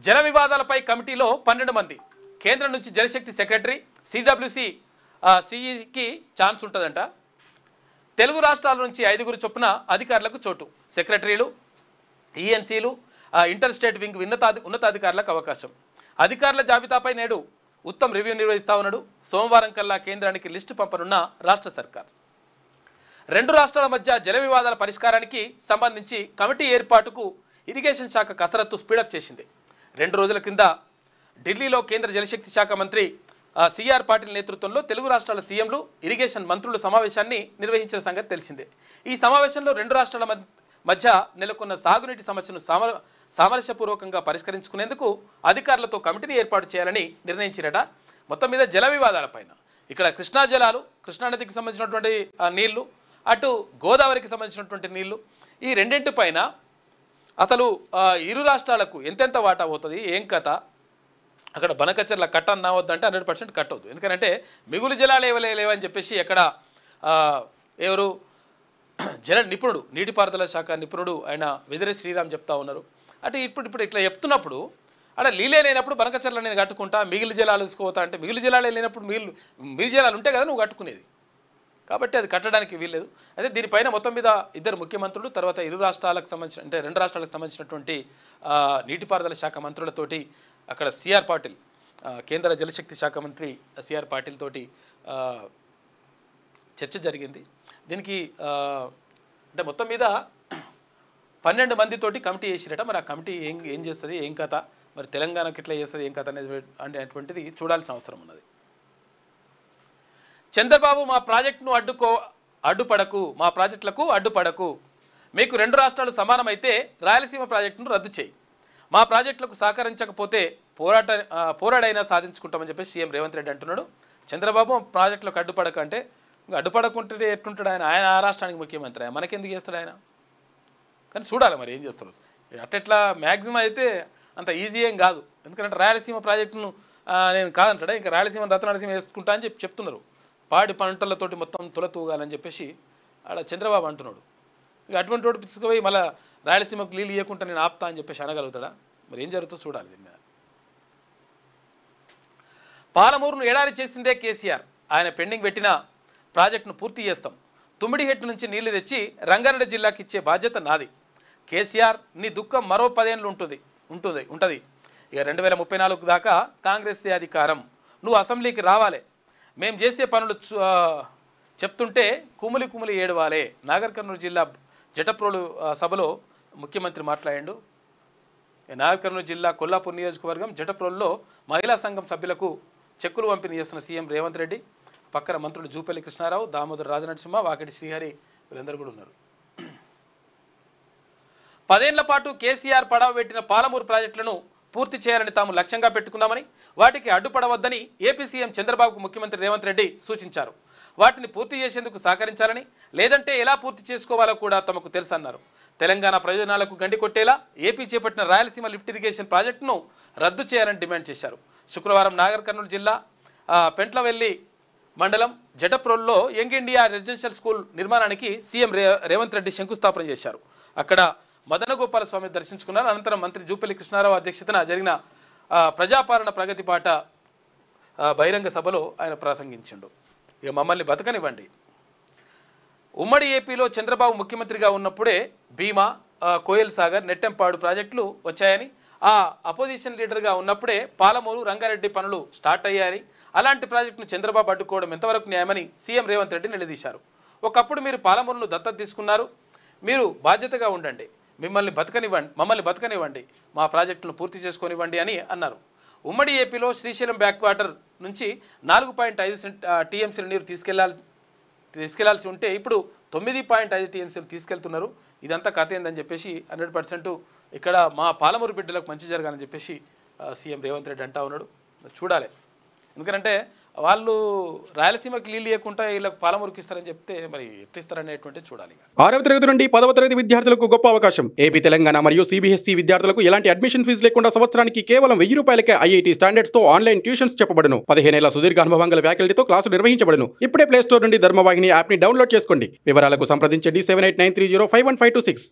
జల వివాదాలపై కమిటీలో 12 మంది. కేంద్రం నుంచి జలశక్తి సెక్రటరీ, సిడబ్ల్యూసి సిఈకి ఛాన్స్ ఉంటుందంట. తెలుగు రాష్ట్రాల నుంచి 5 చొప్పున అధికారులకు చోటు. సెక్రటరీలు, ఈఎన్సీలు, ఇంటర్ స్టేట్ వింగ్ ఉన్నతాధికారులకు అవకాశం. అధికారుల జాబితాపై నేడు ఉత్తమ్ రివ్యూ నిర్వహిస్తా ఉన్నాడు. సోమవారం కల్లా కేంద్రానికి లిస్టు పంపనున్న రాష్ట్ర సర్కార్. 2 రాష్ట్రాల మధ్య జల వివాదాల పరిష్కారానికి సంబంధించి కమిటీ ఏర్పాటుకు ఇరిగేషన్ శాఖ కసరత్తు స్పీడప్ చేసింది. 2 రోజుల కింద ఢిల్లీలో కేంద్ర జలశక్తి శాఖ మంత్రి సిఆర్ పాటిల్ నేతృత్వంలో తెలుగు రాష్ట్రాల సీఎంలు, ఇరిగేషన్ మంత్రులు సమావేశాన్ని నిర్వహించిన సంగతి తెలిసిందే. ఈ సమావేశంలో 2 రాష్ట్రాల మధ్య నెలకొన్న సాగునీటి సమస్యను సామరస్యపూర్వకంగా పరిష్కరించుకునేందుకు అధికారులతో కమిటీని ఏర్పాటు చేయాలని నిర్ణయించినట. మొత్తం మీద జల వివాదాలపైన ఇక్కడ కృష్ణా జలాలు, కృష్ణానదికి సంబంధించినటువంటి నీళ్లు, అటు గోదావరికి సంబంధించినటువంటి నీళ్లు, ఈ రెండింటిపైన అసలు ఇరు రాష్ట్రాలకు ఎంతెంత వాటా అవుతుంది, ఏం కథ, అక్కడ బనకచర్ల కట్ట అన్నా వద్దంటే 100% కట్టవద్దు. ఎందుకంటే మిగులు జలాలు లేవని చెప్పేసి ఎక్కడ ఎవరు జల నిపుణుడు, నీటిపారుదల శాఖ నిపుణుడు ఆయన వెదిరే శ్రీరామ్ చెప్తా ఉన్నారు. అంటే ఇప్పుడు ఇట్లా చెప్తున్నప్పుడు అక్కడ నీళ్ళే లేనప్పుడు బనకచర్ల నేను కట్టుకుంటా, మిగిలి జలాలు తీసుకోతా అంటే మిగిలి జలాలే లేనప్పుడు మిగిలి జలాలు ఉంటే కదా నువ్వు కట్టుకునేది. కాబట్టి అది కట్టడానికి వీల్లేదు. అదే దీనిపైన మొత్తం మీద 2 ముఖ్యమంత్రులు, తర్వాత 2 రాష్ట్రాలకు సంబంధించిన అంటే 2 రాష్ట్రాలకు సంబంధించినటువంటి నీటిపారుదల శాఖ మంత్రులతోటి అక్కడ సిఆర్ పాటిల్, కేంద్ర జలశక్తి శాఖ మంత్రి సిఆర్ పాటిల్ తోటి చర్చ జరిగింది. దీనికి అంటే మొత్తం మీద 12 మందితోటి కమిటీ చేసిరట. మరి ఆ కమిటీ ఏం చేస్తుంది, ఏం కథ, మరి తెలంగాణకి ఎట్లా చేస్తుంది, ఏం కథ అనేటువంటిది చూడాల్సిన అవసరం ఉన్నది. చంద్రబాబు మా ప్రాజెక్టును అడ్డుపడకు, మా ప్రాజెక్టులకు అడ్డుపడకు. మీకు 2 రాష్ట్రాలు సమానమైతే రాయలసీమ ప్రాజెక్టును రద్దు చేయి. మా ప్రాజెక్టులకు సహకరించకపోతే పోరాడైనా సాధించుకుంటామని చెప్పి సీఎం రేవంత్ రెడ్డి అంటున్నాడు. చంద్రబాబు ప్రాజెక్టులకు అడ్డుపడక అంటే అడ్డుపడకుంటే ఎట్లుంటాడు ఆయన? ఆయన ఆ రాష్ట్రానికి ముఖ్యమంత్రి, మనకెందుకు చేస్తాడు ఆయన? కానీ చూడాలి మరి ఏం చేస్తారు. అట్లా మ్యాక్సిమం అయితే అంత ఈజీ ఏం కాదు. ఎందుకంటే రాయలసీమ ప్రాజెక్టును నేను కాదంటాడా, ఇంకా రాయలసీమ రత్నసీమ వేసుకుంటా అని చెప్తున్నారు. పాడి పంటలతోటి మొత్తం తూగాలని చెప్పేసి ఆడ చంద్రబాబు అంటున్నాడు. ఇక అటువంటి రోడ్డు తీసుకుపోయి మళ్ళీ రాయలసీమకు నీళ్ళు ఇవ్వకుండా నేను ఆపుతా అని చెప్పేసి అనగలుగుతాడా? మరి ఏం జరుగుతుందో చూడాలి. దీని మీద పాలమూరును ఎడారి చేసిందే కేసీఆర్. ఆయన పెండింగ్ పెట్టిన ప్రాజెక్టును పూర్తి చేస్తాం. తుమ్మిడిహెట్టు నుంచి నీళ్లు తెచ్చి రంగారెడ్డి జిల్లాకి ఇచ్చే బాధ్యత నాది. కేసీఆర్ నీ దుఃఖం మరో 10 ఏళ్ళు ఉంటుంది. ఇక 2034 దాకా కాంగ్రెస్ అధికారం. నువ్వు అసెంబ్లీకి రావాలి. మేము చేసే పనులు చెప్తుంటే కుమిలి ఏడవాలే. నాగర్ కర్నూలు జిల్లా జటప్రోలు సభలో ముఖ్యమంత్రి మాట్లాడాడు. నాగర్ కర్నూలు జిల్లా కొల్లాపూర్ నియోజకవర్గం జటప్రోలులో మహిళా సంఘం సభ్యులకు చెక్కులు పంపిణీ చేస్తున్న సీఎం రేవంత్ రెడ్డి. పక్కన మంత్రులు జూపల్లి కృష్ణారావు, దామోదర్ రాజనరసింహ, వాకిటి శ్రీహరి వీళ్ళందరూ కూడా ఉన్నారు. 10 ఏళ్ల పాటు కేసీఆర్ పడవ పెట్టిన పాలమూరు ప్రాజెక్టులను పూర్తి చేయాలని తాము లక్ష్యంగా పెట్టుకున్నామని, వాటికి అడ్డుపడవద్దని ఏపీ సీఎం చంద్రబాబుకు ముఖ్యమంత్రి రేవంత్ రెడ్డి సూచించారు. వాటిని పూర్తి చేసేందుకు సహకరించాలని, లేదంటే ఎలా పూర్తి చేసుకోవాలో కూడా తమకు తెలుసన్నారు. తెలంగాణ ప్రయోజనాలకు గండి కొట్టేలా ఏపీ చేపట్టిన రాయలసీమ లిఫ్ట్ ఇరిగేషన్ ప్రాజెక్టును రద్దు చేయాలని డిమాండ్ చేశారు. శుక్రవారం నాగర్ కర్నూలు జిల్లా పెంట్లవెల్లి మండలం జటప్రోల్లో యంగ్ ఇండియా రెసిడెన్షియల్ స్కూల్ నిర్మాణానికి సీఎం రేవంత్ రెడ్డి శంకుస్థాపన చేశారు. అక్కడ మదనగోపాల స్వామి దర్శించుకున్నారు. అనంతరం మంత్రి జూపల్లి కృష్ణారావు అధ్యక్షతన జరిగిన ప్రజాపాలన ప్రగతి పాట బహిరంగ సభలో ఆయన ప్రసంగించిండు. ఇక మమ్మల్ని బతకనివ్వండి. ఉమ్మడి ఏపీలో చంద్రబాబు ముఖ్యమంత్రిగా ఉన్నప్పుడే భీమా, కోయల్ సాగర్, నెట్టెంపాడు ప్రాజెక్టులు వచ్చాయని, ఆ అపోజిషన్ లీడర్గా ఉన్నప్పుడే పాలమూరు, రంగారెడ్డి పనులు స్టార్ట్ అయ్యాయని, అలాంటి ప్రాజెక్టును చంద్రబాబు అడ్డుకోవడం ఎంతవరకు న్యాయమని సీఎం రేవంత్ రెడ్డి నిలదీశారు. ఒకప్పుడు మీరు పాలమూరును దత్తత తీసుకున్నారు. మీరు బాధ్యతగా ఉండండి. మమ్మల్ని బతకనివ్వండి, మా ప్రాజెక్టును పూర్తి చేసుకోనివ్వండి అని అన్నారు. ఉమ్మడి ఏపీలో శ్రీశైలం బ్యాక్ వాటర్ నుంచి 4.5 టీఎంసీల నీరు తీసుకెళ్లాల్సి ఉంటే ఇప్పుడు 9.5 టీఎంసీలు తీసుకెళ్తున్నారు. ఇదంతా కథ ఏందని చెప్పేసి 100% ఇక్కడ మా పాలమూరు బిడ్డలకు మంచి జరగాలని చెప్పేసి సీఎం రేవంత్ రెడ్డి అంటా ఉన్నాడు. చూడాలి. ఎందుకంటే వాళ్ళు రాయలసీమకి నీళ్ళు ఇవ్వకుండా వీళ్ళకి పాలమూరుకి ఇస్తారని చెప్తే మరి ఎట్లా ఇస్తారనేటువంటి చూడాలి. 6వ తరగతి నుండి 10వ తరగతి విద్యార్థులకు గొప్ప అవకాశం. ఏపీ, తెలంగాణ మరియు సిబిఎస్ఈ విద్యార్థులకు ఎలాంటి అడ్మిషన్ ఫీజు లేకుండా సంవత్సరానికి కేవలం 1000 రూపాయలకే ఐఐటీ స్టాండర్డ్స్ తో ఆన్లైన్ ట్యూషన్స్ చెప్పబడును. 15 ఏళ్ల సుదీర్ఘ అనుభవం గల ఫ్యాకల్టీతో క్లాసు నిర్వహించబడును. ఇప్పుడే ప్లే స్టోర్ నుండి ధర్మవాహిని యాప్ ని డౌన్లోడ్ చేసుకోండి. వివరాలకు సంప్రదించండి 7893051526.